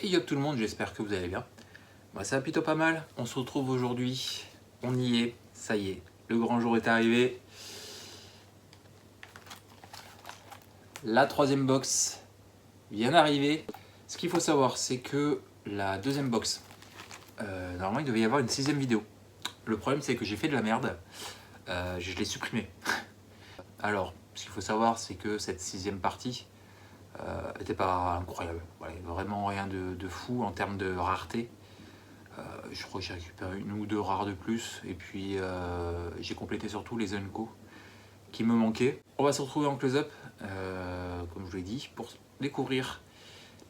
Et yo tout le monde, j'espère que vous allez bien. Moi ça va plutôt pas mal. On se retrouve aujourd'hui. On y est, ça y est. Le grand jour est arrivé. La troisième box vient d'arriver. Ce qu'il faut savoir, c'est que la deuxième box, normalement il devait y avoir une sixième vidéo. Le problème c'est que j'ai fait de la merde. Je l'ai supprimée. Alors, ce qu'il faut savoir, c'est que cette sixième partie n'était pas incroyable. Voilà, vraiment rien de fou en termes de rareté. Je crois que j'ai récupéré une ou deux rares de plus. Et puis j'ai complété surtout les Unco qui me manquaient. On va se retrouver en close-up, comme je vous l'ai dit, pour découvrir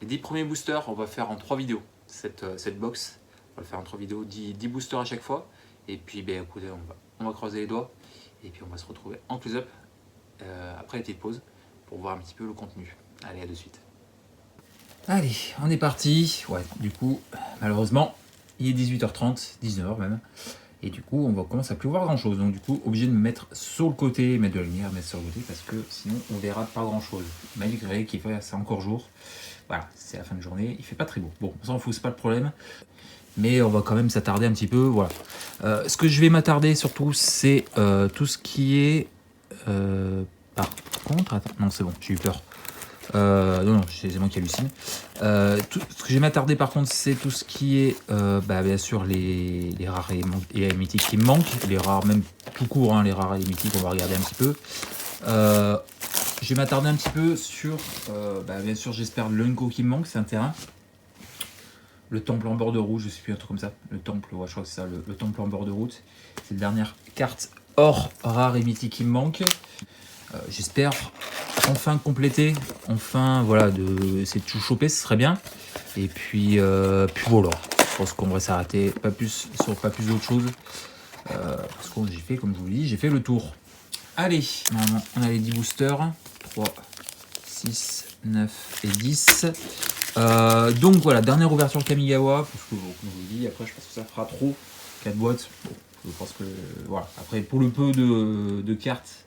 les 10 premiers boosters. On va faire en 3 vidéos cette box. On va faire en 3 vidéos, 10 boosters à chaque fois. Et puis écoutez, on va croiser les doigts. Et puis on va se retrouver en close-up après la petite pause pour voir un petit peu le contenu. Allez, à de suite. Allez, on est parti. Ouais, du coup, malheureusement, il est 18h30, 19h même. Et du coup, on va commencer à plus voir grand chose. Donc du coup, obligé de me mettre sur le côté, mettre de la lumière, mettre sur le côté, parce que sinon on verra pas grand chose. Malgré qu'il fait c'est encore jour. Voilà, c'est la fin de journée, il fait pas très beau. Bon, on s'en fout, c'est pas le problème. Mais on va quand même s'attarder un petit peu. Voilà. Ce que je vais m'attarder surtout, c'est tout ce qui est. Par contre, attends, non, c'est bon, j'ai eu peur. Non, c'est moi qui hallucine. Tout ce que j'ai m'attardé par contre, c'est tout ce qui est bien sûr les rares et les mythiques qui me manquent, les rares même tout court, hein, les rares et les mythiques, on va regarder un petit peu. Je vais m'attarder un petit peu sur, bien sûr j'espère l'Unco qui me manque, c'est un terrain. Le temple en bord de route, je sais plus, un truc comme ça. Le temple, ouais, je crois que c'est ça, le temple en bord de route. C'est la dernière carte or rare et mythique qui me manque. J'espère enfin compléter, enfin voilà, essayer de tout choper, ce serait bien. Et puis voilà, je pense qu'on va s'arrêter pas plus sur pas plus d'autres choses. Parce que j'ai fait, comme je vous l'ai dit, j'ai fait le tour. Allez, normalement on a les 10 boosters. 3, 6, 9 et 10. Donc voilà, dernière ouverture Kamigawa. Parce que comme je vous l'ai dit, après je pense que ça fera trop. 4 boîtes. Bon, je pense que voilà. Après pour le peu de cartes.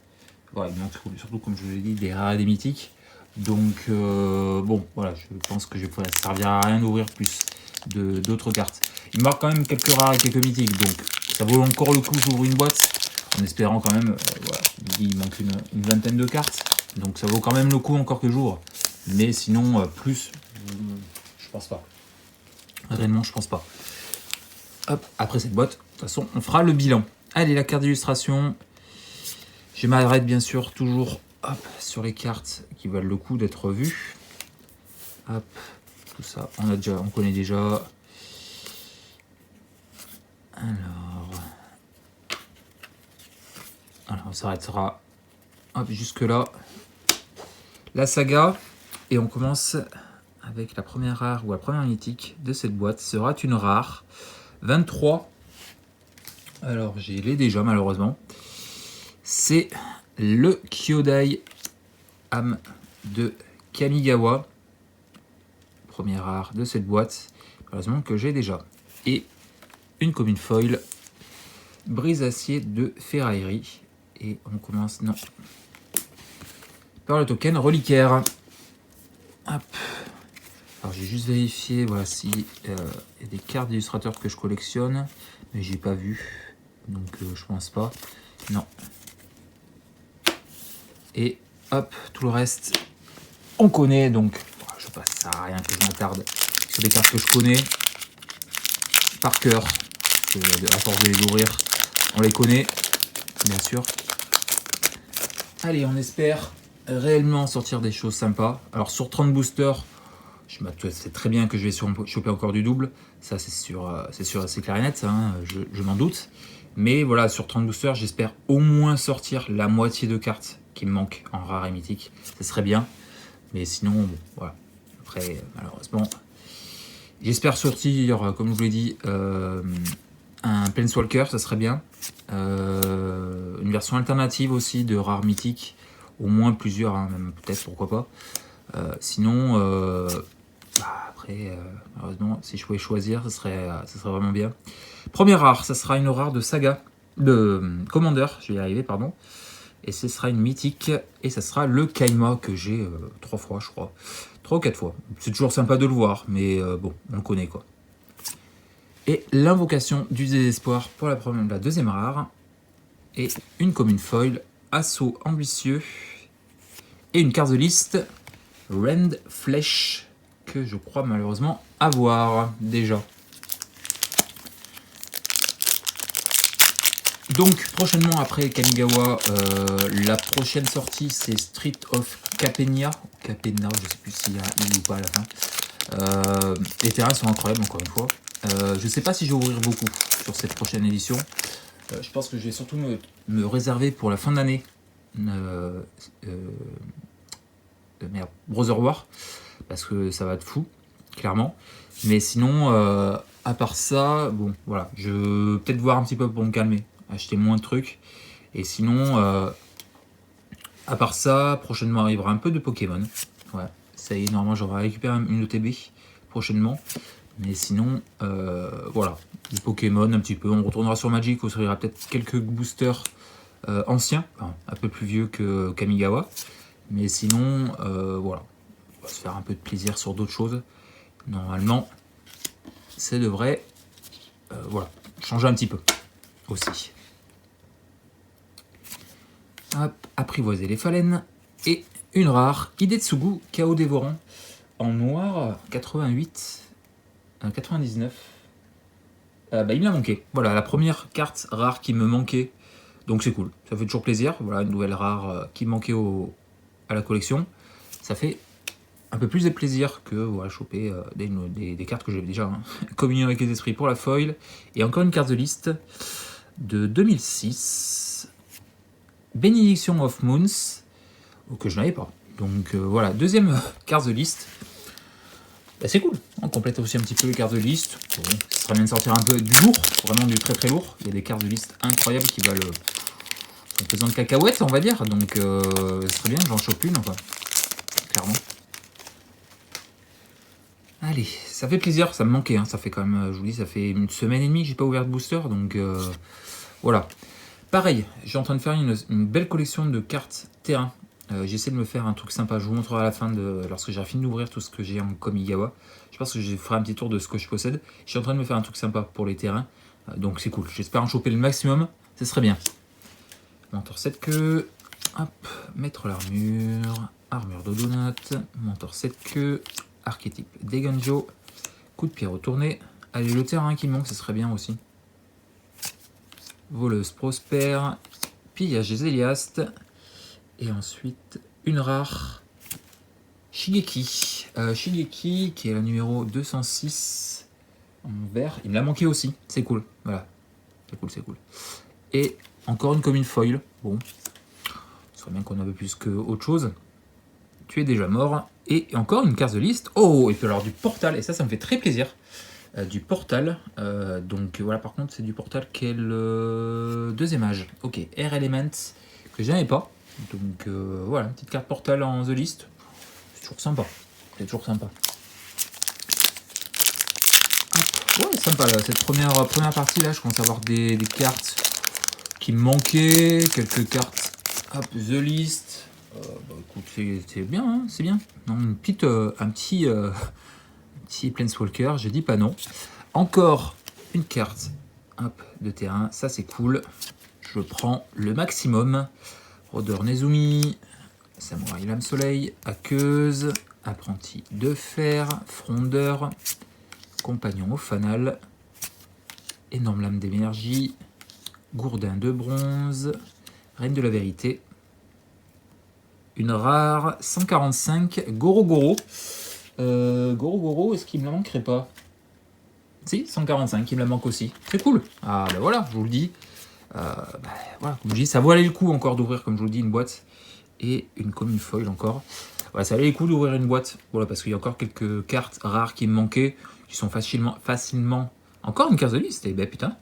Voilà, il manque surtout, comme je vous l'ai dit, des rares et des mythiques. Donc, bon, voilà, je pense que ça ne servira à rien d'ouvrir plus d'autres cartes. Il marque quand même quelques rares et quelques mythiques, donc ça vaut encore le coup j'ouvre une boîte, en espérant quand même, voilà, il manque une vingtaine de cartes, donc ça vaut quand même le coup encore que j'ouvre. Mais sinon, plus, je pense pas. Réellement, je pense pas. Hop, après cette boîte, de toute façon, on fera le bilan. Allez, la carte d'illustration. Je m'arrête bien sûr toujours sur les cartes qui valent le coup d'être vues. Hop, tout ça, on connaît déjà. Alors on s'arrêtera jusque là. La saga, et on commence avec la première rare ou la première mythique de cette boîte. Sera une rare 23. Alors j'ai les déjà malheureusement. C'est le Kyodai âme de Kamigawa. Première rare de cette boîte. Heureusement que j'ai déjà. Et une commune foil. Brise acier de Ferraillerie. Et on commence par le token reliquaire. Hop. Alors j'ai juste vérifié voilà, si y a des cartes d'illustrateurs que je collectionne. Mais j'ai pas vu. Donc je pense pas. Non. Et hop, tout le reste, on connaît. Donc, je passe ça à rien que je m'attarde sur des cartes que je connais par cœur. À force de les ouvrir, on les connaît, bien sûr. Allez, on espère réellement sortir des choses sympas. Alors, sur 30 boosters, je sais très bien que je vais choper encore du double. Ça, c'est sûr, c'est clair et net, hein, je m'en doute. Mais voilà, sur 30 boosters, j'espère au moins sortir la moitié de cartes qui me manquent en rare et mythique. Ce serait bien. Mais sinon, bon, voilà. Après, malheureusement, j'espère sortir, comme je vous l'ai dit, un Planeswalker, ça serait bien. Une version alternative aussi de rare mythique. Au moins plusieurs, hein, même peut-être, pourquoi pas. Sinon, après, malheureusement, si je pouvais choisir, ça serait vraiment bien. Première rare, ça sera une rare de saga, de Commander, je vais y arriver, pardon. Et ce sera une mythique, et ça sera le Kaima que j'ai 3 fois, je crois. 3 ou 4 fois. C'est toujours sympa de le voir, mais bon, on le connaît quoi. Et l'invocation du désespoir pour la deuxième rare. Et une commune foil, assaut ambitieux. Et une carte de liste, Rend Flèche, que je crois malheureusement avoir déjà. Donc prochainement après Kamigawa, la prochaine sortie c'est Street of Capena, je sais plus s'il y a I ou pas à la fin. Les terrains sont incroyables encore une fois. Je sais pas si je vais ouvrir beaucoup sur cette prochaine édition. Je pense que je vais surtout me réserver pour la fin d'année. Brother War, parce que ça va être fou, clairement. Mais sinon, à part ça, bon voilà, je vais peut-être voir un petit peu pour me calmer. Acheter moins de trucs. Et sinon, à part ça, prochainement arrivera un peu de Pokémon. Ouais, ça y est, normalement j'aurai récupéré une OTB prochainement. Mais sinon, voilà, du Pokémon un petit peu. On retournera sur Magic, on s'ouvrira peut-être quelques boosters anciens, enfin, un peu plus vieux que Kamigawa. Mais sinon, voilà, on va se faire un peu de plaisir sur d'autres choses. Normalement, ça devrait, voilà, changer un petit peu aussi. Hop, apprivoiser les phalènes. Et une rare, Hidetsugu, Chaos Dévorant, en noir, 88, 99. Il me l'a manqué. Voilà, la première carte rare qui me manquait. Donc c'est cool, ça fait toujours plaisir. Voilà, une nouvelle rare qui manquait à la collection. Ça fait un peu plus de plaisir que voilà, choper des cartes que j'avais déjà. Hein. Communion avec les esprits pour la foil. Et encore une carte de liste de 2006. Benediction of Moons, que je n'avais pas. Donc voilà, deuxième carte de liste. Bah, c'est cool, on complète aussi un petit peu les cartes de liste. Bon, ça serait bien de sortir un peu du lourd, vraiment du très très lourd. Il y a des cartes de liste incroyables qui valent un pesant de cacahuètes, on va dire. Donc ce serait bien que j'en chope une, enfin, clairement. Allez, ça fait plaisir, ça me manquait. Hein. Ça fait quand même, je vous dis, ça fait une semaine et demie que j'ai pas ouvert de booster. Donc voilà. Pareil, je suis en train de faire une belle collection de cartes terrain. J'essaie de me faire un truc sympa. Je vous montrerai à la fin, lorsque j'ai fini d'ouvrir tout ce que j'ai en Kamigawa. Je pense que je ferai un petit tour de ce que je possède. Je suis en train de me faire un truc sympa pour les terrains. Donc c'est cool. J'espère en choper le maximum. Ce serait bien. Mentor 7 queues. Hop, mettre l'armure. Armure d'Odonat. Mentor 7 queues. Archétype Deganjo. Coup de pied retourné. Allez, le terrain qui manque, ce serait bien aussi. Voleuse prospère. Pillage des Héliastes. Et ensuite, une rare, Shigeki. Shigeki, qui est la numéro 206 en vert. Il me l'a manqué aussi, c'est cool. Voilà, c'est cool, c'est cool. Et encore une commune foil. Bon, ce serait bien qu'on en avait plus qu'autre chose. Tu es déjà mort. Et encore une carte de liste. Oh, et puis alors du portal, et ça me fait très plaisir. Du portal. Donc voilà, par contre, c'est du portal qui est le deuxième âge. Ok, Air Element, que je n'avais pas. Donc voilà, une petite carte portal en The List. C'est toujours sympa. C'est toujours sympa. Hop. Ouais, sympa là. Cette première partie là, je commence à avoir des cartes qui me manquaient. Quelques cartes. Hop, The List. Bah écoute, c'est bien, hein, c'est bien. Non, un petit Planeswalker, je dis pas non. Encore une carte hop, de terrain, ça c'est cool. Je prends le maximum. Rôdeur Nezumi, Samouraï Lame Soleil, Aqueuse, Apprenti de Fer, Frondeur, Compagnon au Fanal, Énorme Lame d'énergie, Gourdin de Bronze, Reine de la Vérité, une rare 145 Goro Goro. Goro, est-ce qu'il me la manquerait pas? Si, 145, il me la manque aussi. C'est cool. Ah ben voilà, je vous le dis. Voilà, comme je dis, ça valait le coup encore d'ouvrir, comme je vous le dis, une boîte et une commune foil encore. Voilà, ça valait le coup d'ouvrir une boîte, voilà, parce qu'il y a encore quelques cartes rares qui me manquaient, qui sont facilement... Encore une carte de liste, et ben putain.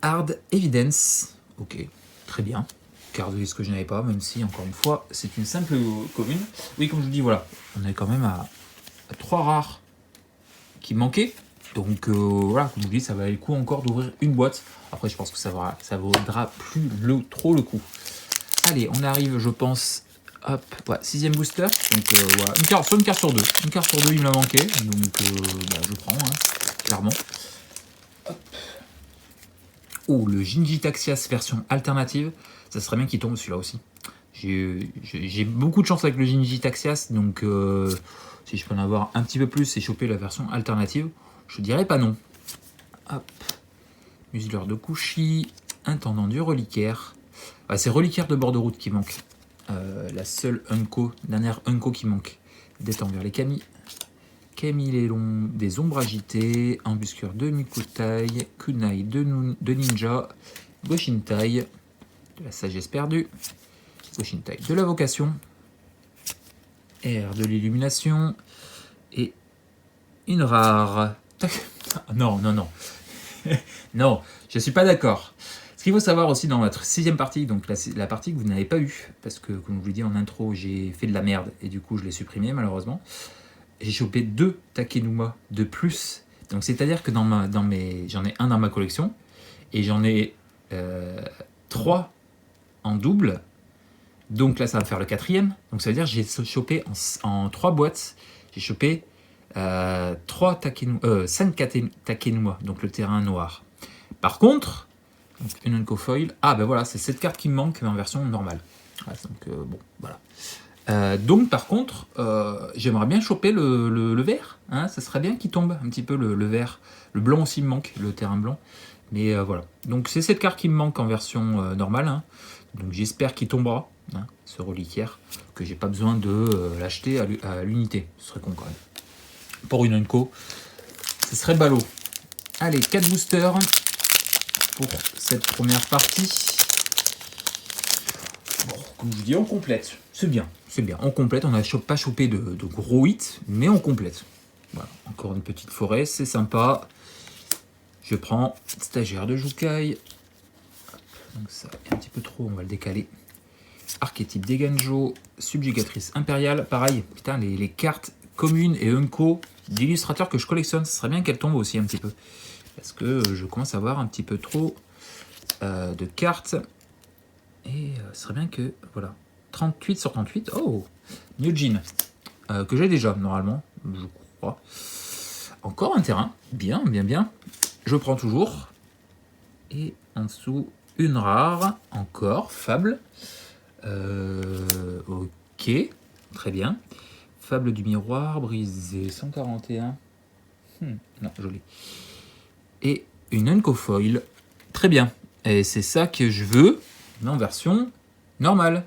Hard Evidence, ok, très bien. Carte de liste que je n'avais pas, même si, encore une fois, c'est une simple commune. Oui, comme je vous dis, voilà, on est quand même à 3 rares qui manquaient. Donc voilà, comme je vous dis, ça valait le coup encore d'ouvrir une boîte. Après, je pense que ça vaudra plus trop le coup. Allez, on arrive, je pense, Hop, ouais, 6e booster. Donc voilà, soit une carte sur deux. Une carte sur deux, il me l'a manqué. Donc je prends, hein, clairement. Hop. Oh, le Jinji Taxias version alternative. Ça serait bien qu'il tombe celui-là aussi. J'ai beaucoup de chance avec le Jinji Taxias. Donc si je peux en avoir un petit peu plus et choper la version alternative, je dirais pas non. Hop. Museleur de Kushi. Intendant du reliquaire. Ah, c'est reliquaire de bord de route qui manque. La seule dernière Unco qui manque. Détend vers les Kami. Kami les longs, des ombres agitées, embuscure de Mikutai, Kunai de Ninja, Goshintai, de la sagesse perdue, Goshintai de la vocation, Air de l'illumination, et une rare. Non, non, non. Non, je suis pas d'accord. Ce qu'il faut savoir aussi dans notre 6e partie, donc la partie que vous n'avez pas eue, parce que comme je vous l'ai dit en intro, j'ai fait de la merde et du coup je l'ai supprimé malheureusement. J'ai chopé 2 Takenuma de plus. Donc c'est-à-dire que j'en ai un dans ma collection et j'en ai 3 en double. Donc là ça va faire le 4e. Donc ça veut dire que j'ai chopé en 3 boîtes, j'ai chopé 5 Takenuma, donc le terrain noir. Par contre, donc une Unco Foil, ah ben voilà, c'est cette carte qui me manque mais en version normale. Ouais, donc bon, voilà. Donc par contre, j'aimerais bien choper le vert. Hein, ça serait bien qu'il tombe un petit peu le vert. Le blanc aussi me manque, le terrain blanc. Mais voilà. Donc c'est cette carte qui me manque en version normale. Hein. Donc j'espère qu'il tombera, hein, ce reliquaire. Que j'ai pas besoin de l'acheter à l'unité. Ce serait con quand même. Pour une Unco, ce serait ballot. Allez, 4 boosters pour cette première partie. Bon, comme je vous dis, on complète. C'est bien. C'est bien, on complète, on n'a pas chopé de gros hits, mais on complète. Voilà, encore une petite forêt, c'est sympa. Je prends stagiaire de Jukai. Donc ça est un petit peu trop, on va le décaler. Archétype d'Eganjo, subjugatrice impériale. Pareil, putain, les cartes communes et Unco d'illustrateurs que je collectionne, ce serait bien qu'elles tombent aussi un petit peu. Parce que je commence à avoir un petit peu trop de cartes. Et ce serait bien que, voilà. 38 sur 38. Oh, Myojin, que j'ai déjà normalement, je crois. Encore un terrain, bien, bien, bien. Je prends toujours. Et en dessous, une rare, encore, Fable. Ok, très bien. Fable du miroir, brisé, 141. Non, joli. Et une Unco Foil, très bien. Et c'est ça que je veux, mais en version normale.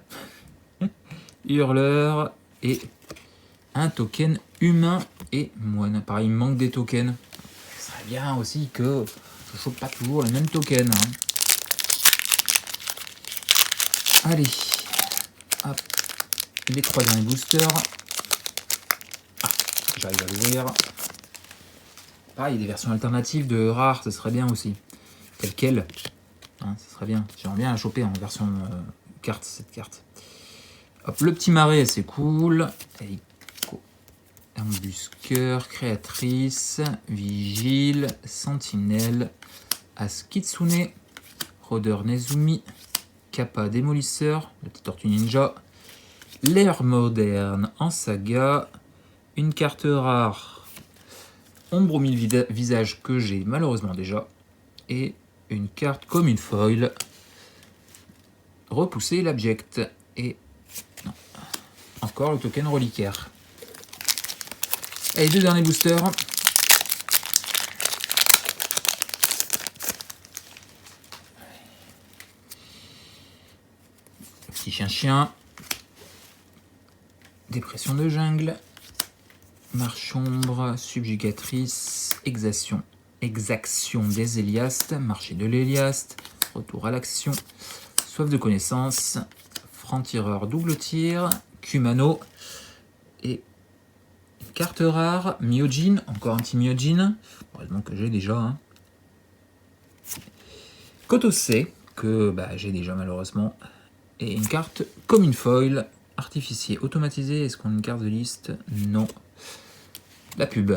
Hurleur et un token humain et moine. Pareil, il me manque des tokens. Ce serait bien aussi que je chope pas toujours les mêmes tokens. Hein. Allez, hop, les 3 derniers boosters. Ah, j'arrive à l'ouvrir. Pareil, des versions alternatives de rares, ce serait bien aussi. Telle quelle. Hein, ce serait bien. J'aimerais bien la choper en version carte, cette carte. Hop, le petit marais, c'est cool. Embusqueur, créatrice, vigile, sentinelle, Askitsune, rôdeur Nezumi, Kappa démolisseur, la petite tortue ninja, l'ère moderne en saga, une carte rare, ombre au mille visages que j'ai malheureusement déjà, et une carte comme une foil, repousser l'abject, et non. Encore le token reliquaire. Allez, 2 derniers boosters. Petit chien-chien. Dépression de jungle. Marche ombre, subjugatrice, exaction des Héliastes, marché de l'Héliaste, retour à l'action, soif de connaissance, franc-tireur double tir, Kumano et une carte rare, Myojin, encore un petit Myojin, heureusement que j'ai déjà. Hein. Kotose, que j'ai déjà malheureusement, et une carte comme une foil, artificier automatisé, est-ce qu'on a une carte de liste? Non. La pub.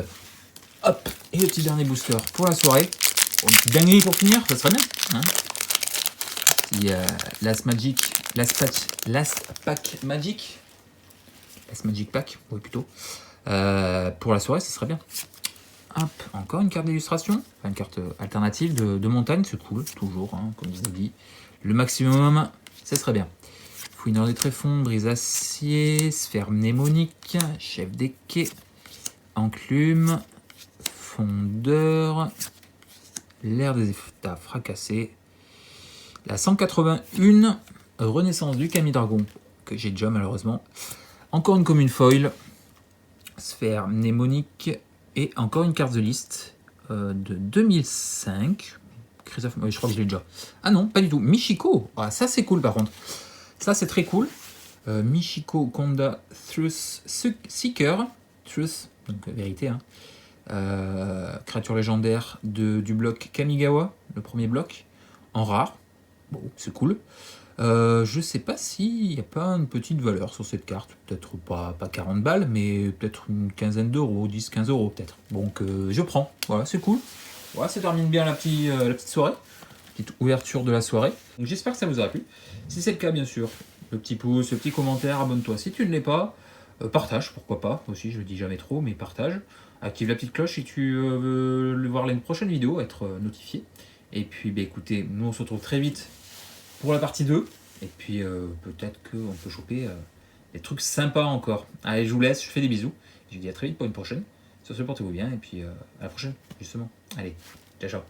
Hop, et le petit dernier booster pour la soirée. Bon, une petite dinguerie pour finir, ça serait bien. Hein, il y a Last Pack Magic. Magic Pack, oui plutôt. Pour la soirée, ce serait bien. Hop, encore une carte d'illustration, enfin, une carte alternative de montagne, c'est cool, toujours, hein, comme je vous dis. Le maximum, ce serait bien. Fouineur des tréfonds, brise acier, sphère mnémonique, chef des quais, enclume, fondeur, l'air des états fracassés, la 181, renaissance du Kami Dragon, que j'ai déjà malheureusement, encore une commune foil, sphère mnémonique, et encore une carte de liste de 2005. Oui, je crois que je l'ai déjà. Ah non, pas du tout. Michiko. Ah, ça, c'est cool par contre. Ça, c'est très cool. Michiko Konda Truth Seeker. Truth, donc vérité. Hein. Créature légendaire du bloc Kamigawa, le premier bloc, en rare. Bon, c'est cool. Je sais pas s'il n'y a pas une petite valeur sur cette carte, peut-être pas 40 balles, mais peut-être une quinzaine d'euros, 10-15 euros peut-être. Donc je prends, voilà, c'est cool. Voilà, ça termine bien la petite soirée, petite ouverture de la soirée. Donc j'espère que ça vous aura plu. Si c'est le cas, bien sûr, le petit pouce, le petit commentaire, abonne-toi si tu ne l'es pas. Partage, pourquoi pas, aussi je le dis jamais trop, mais partage. Active la petite cloche si tu veux voir les prochaines vidéos, être notifié. Et puis bah, écoutez, nous on se retrouve très vite pour la partie 2. Et puis peut-être qu'on peut choper des trucs sympas encore. Allez, je vous laisse, je fais des bisous. Je vous dis à très vite pour une prochaine. Sur ce, portez-vous bien et puis à la prochaine, justement. Allez, ciao ciao.